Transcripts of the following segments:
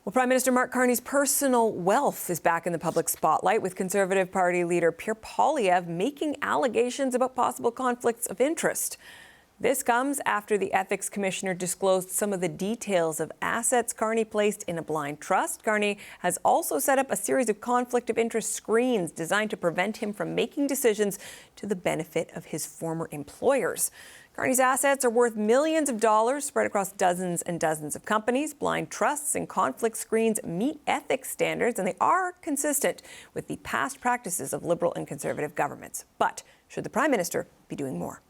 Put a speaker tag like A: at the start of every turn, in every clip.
A: Well, Prime Minister Mark Carney's personal wealth is back in the public spotlight, with Conservative Party leader Pierre Poilievre making allegations about possible conflicts of interest. This comes after the Ethics Commissioner disclosed some of the details of assets Carney placed in a blind trust. Carney has also set up a series of conflict of interest screens designed to prevent him from making decisions to the benefit of his former employers. Carney's assets are worth millions of dollars spread across dozens and dozens of companies. Blind trusts and conflict screens meet ethics standards, and they are consistent with the past practices of Liberal and Conservative governments. But should the Prime Minister be doing more?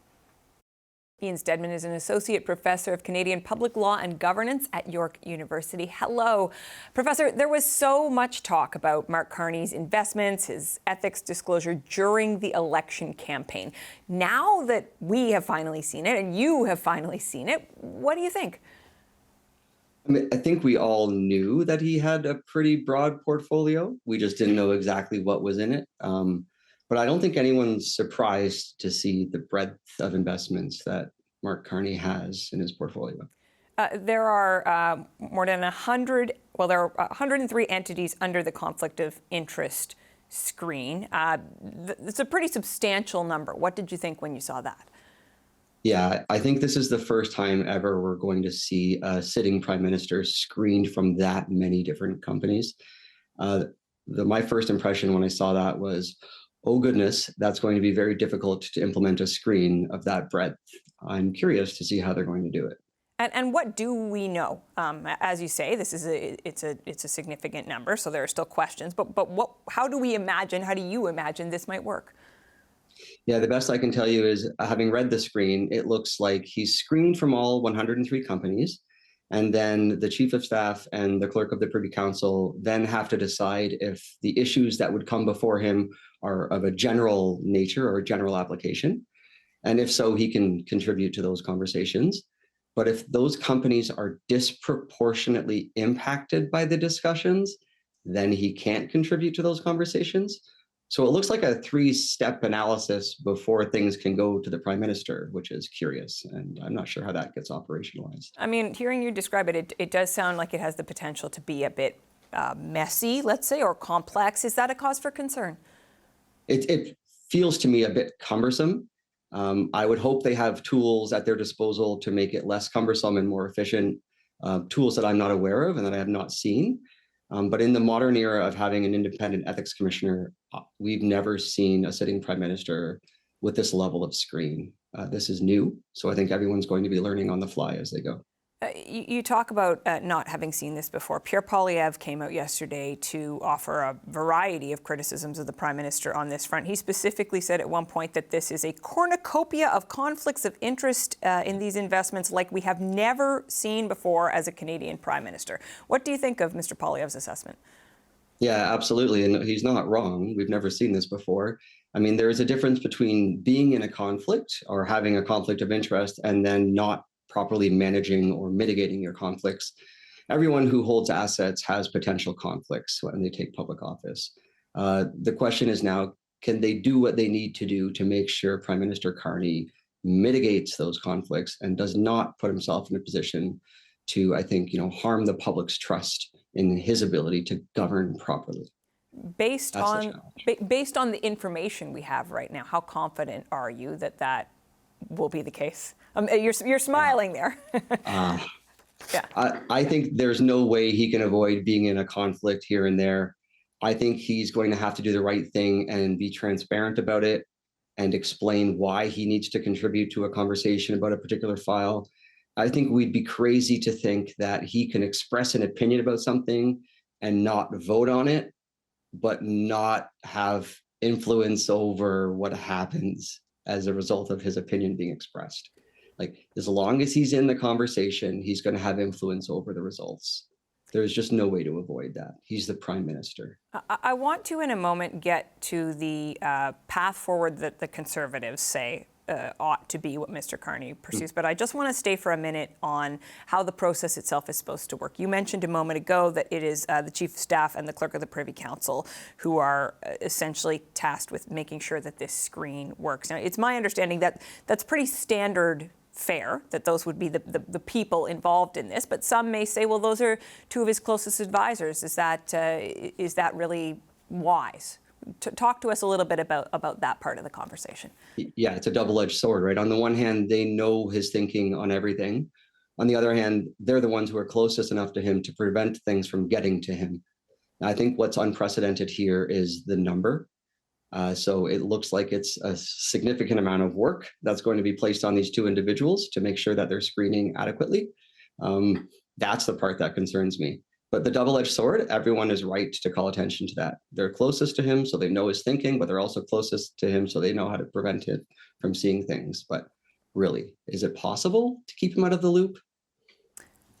A: Ian Stedman is an associate professor of Canadian public law and governance at York University. Hello. Professor, there was so much talk about Mark Carney's investments, his ethics disclosure during the election campaign. Now that we have finally seen it and you have finally seen it, what do you think?
B: I think we all knew that he had a pretty broad portfolio. We just didn't know exactly what was in it. But I don't think anyone's surprised to see the breadth of investments that Mark Carney has in his portfolio.
A: There are more than 100, well, there are 103 entities under the conflict of interest screen. It's a pretty substantial number. What did you think when you saw that?
B: Yeah, I think this is the first time ever we're going to see a sitting prime minister screened from that many different companies. My first impression when I saw that was, oh goodness, that's going to be very difficult to implement a screen of that breadth. I'm curious to see how they're going to do it.
A: And what do we know? As you say, this is it's a significant number, so there are still questions. But how do you imagine this might work?
B: Yeah, the best I can tell you is, having read the screen, it looks like he's screened from all 103 companies. And then the chief of staff and the clerk of the Privy Council then have to decide if the issues that would come before him are of a general nature or a general application. And if so, he can contribute to those conversations. But if those companies are disproportionately impacted by the discussions, then he can't contribute to those conversations. So it looks like a three-step analysis before things can go to the Prime Minister, which is curious. And I'm not sure how that gets operationalized.
A: I mean, hearing you describe it, it does sound like it has the potential to be a bit messy, let's say, or complex. Is that a cause for concern?
B: It feels to me a bit cumbersome. I would hope they have tools at their disposal to make it less cumbersome and more efficient, tools that I'm not aware of and that I have not seen. But in the modern era of having an independent ethics commissioner, we've never seen a sitting prime minister with this level of screen. This is new, so I think everyone's going to be learning on the fly as they go.
A: You talk about not having seen this before. Pierre Poilievre came out yesterday to offer a variety of criticisms of the Prime Minister on this front. He specifically said at one point that this is a cornucopia of conflicts of interest in these investments like we have never seen before as a Canadian Prime Minister. What do you think of Mr. Poilievre's assessment?
B: Yeah, absolutely. And he's not wrong. We've never seen this before. I mean, there is a difference between being in a conflict or having a conflict of interest and then not properly managing or mitigating your conflicts. Everyone who holds assets has potential conflicts when they take public office. The question is now, can they do what they need to do to make sure Prime Minister Carney mitigates those conflicts and does not put himself in a position to, I think, harm the public's trust in his ability to govern properly?
A: Based on the information we have right now, how confident are you that that will be the case? You're smiling there. Yeah.
B: I think there's no way he can avoid being in a conflict here and there. I think he's going to have to do the right thing and be transparent about it and explain why he needs to contribute to a conversation about a particular file. I think we'd be crazy to think that he can express an opinion about something and not vote on it, but not have influence over what happens as a result of his opinion being expressed. Like, as long as he's in the conversation, he's going to have influence over the results. There's just no way to avoid that. He's the Prime Minister.
A: I want to, in a moment, get to the path forward that the Conservatives say ought to be what Mr. Carney pursues. But I just want to stay for a minute on how the process itself is supposed to work. You mentioned a moment ago that it is the Chief of Staff and the Clerk of the Privy Council who are essentially tasked with making sure that this screen works. Now, it's my understanding that that's pretty standard fair that those would be the people involved in this, but some may say, well, those are two of his closest advisors. Is that really wise? Talk to us a little bit about that part of the conversation.
B: Yeah, it's a double-edged sword, right? On the one hand, they know his thinking on everything. On the other hand, they're the ones who are closest enough to him to prevent things from getting to him. I think what's unprecedented here is the number. So it looks like it's a significant amount of work that's going to be placed on these two individuals to make sure that they're screening adequately. That's the part that concerns me. But the double-edged sword, everyone is right to call attention to that. They're closest to him, so they know his thinking, but they're also closest to him, so they know how to prevent it from seeing things. But really, is it possible to keep him out of the loop?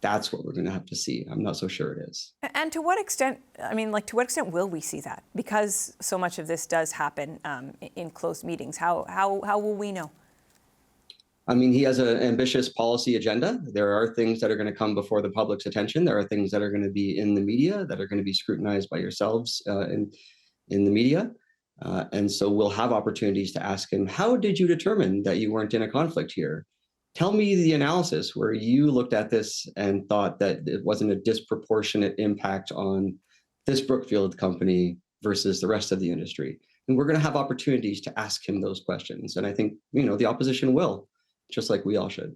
B: That's what we're going to have to see. I'm not so sure it is.
A: And to what extent, to what extent will we see that? Because so much of this does happen in closed meetings. How will we know?
B: He has an ambitious policy agenda. There are things that are going to come before the public's attention. There are things that are going to be in the media that are going to be scrutinized by yourselves in the media. And so we'll have opportunities to ask him, how did you determine that you weren't in a conflict here? Tell me the analysis where you looked at this and thought that it wasn't a disproportionate impact on this Brookfield company versus the rest of the industry. And we're going to have opportunities to ask him those questions. And I think, the opposition will, just like we all should.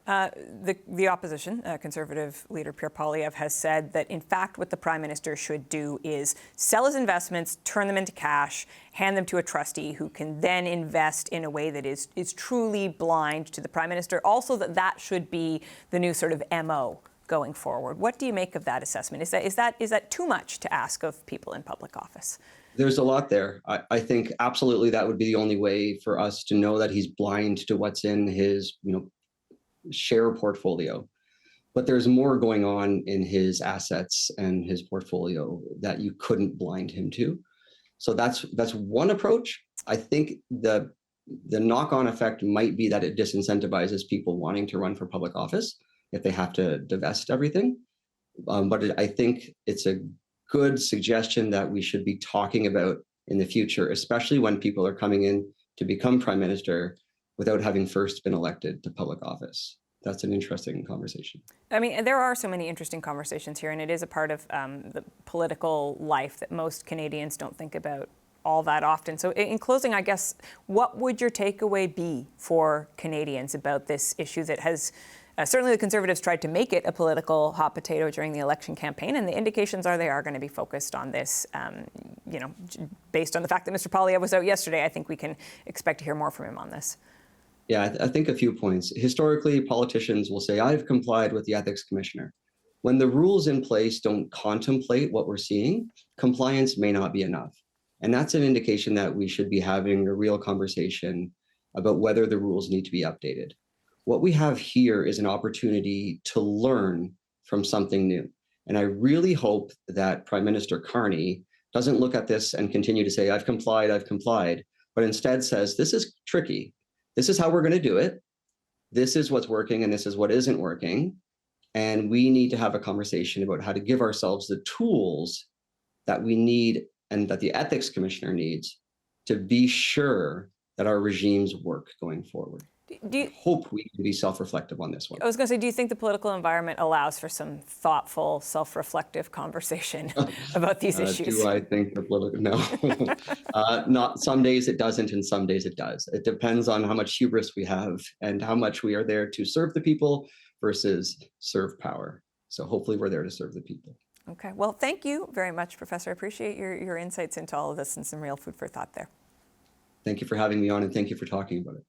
A: The opposition, Conservative leader Pierre Poilievre, has said that, in fact, what the Prime Minister should do is sell his investments, turn them into cash, hand them to a trustee who can then invest in a way that is truly blind to the Prime Minister. Also, that should be the new sort of MO going forward. What do you make of that assessment? Is that too much to ask of people in public office?
B: There's a lot there. I think absolutely that would be the only way for us to know that he's blind to what's in his, share portfolio. But there's more going on in his assets and his portfolio that you couldn't blind him to. So that's one approach. I think the knock-on effect might be that it disincentivizes people wanting to run for public office if they have to divest everything. But I think it's a good suggestion that we should be talking about in the future, especially when people are coming in to become Prime Minister without having first been elected to public office. That's an interesting conversation.
A: There are so many interesting conversations here, and it is a part of the political life that most Canadians don't think about all that often. So in closing, I guess, what would your takeaway be for Canadians about this issue that has certainly the Conservatives tried to make it a political hot potato during the election campaign, and the indications are they are going to be focused on this. Based on the fact that Mr. Poilievre was out yesterday, I think we can expect to hear more from him on this.
B: Yeah, I think a few points. Historically, politicians will say, I've complied with the ethics commissioner. When the rules in place don't contemplate what we're seeing, compliance may not be enough. And that's an indication that we should be having a real conversation about whether the rules need to be updated. What we have here is an opportunity to learn from something new. And I really hope that Prime Minister Carney doesn't look at this and continue to say, I've complied, but instead says, this is tricky. This is how we're going to do it. This is what's working and this is what isn't working. And we need to have a conversation about how to give ourselves the tools that we need and that the ethics commissioner needs to be sure that our regimes work going forward. I hope we can be self-reflective on this one.
A: I was going to say, do you think the political environment allows for some thoughtful, self-reflective conversation about these issues?
B: Do I think the political? No. Not some days it doesn't, and some days it does. It depends on how much hubris we have and how much we are there to serve the people versus serve power. So hopefully we're there to serve the people.
A: Okay. Well, thank you very much, Professor. I appreciate your insights into all of this and some real food for thought there.
B: Thank you for having me on, and thank you for talking about it.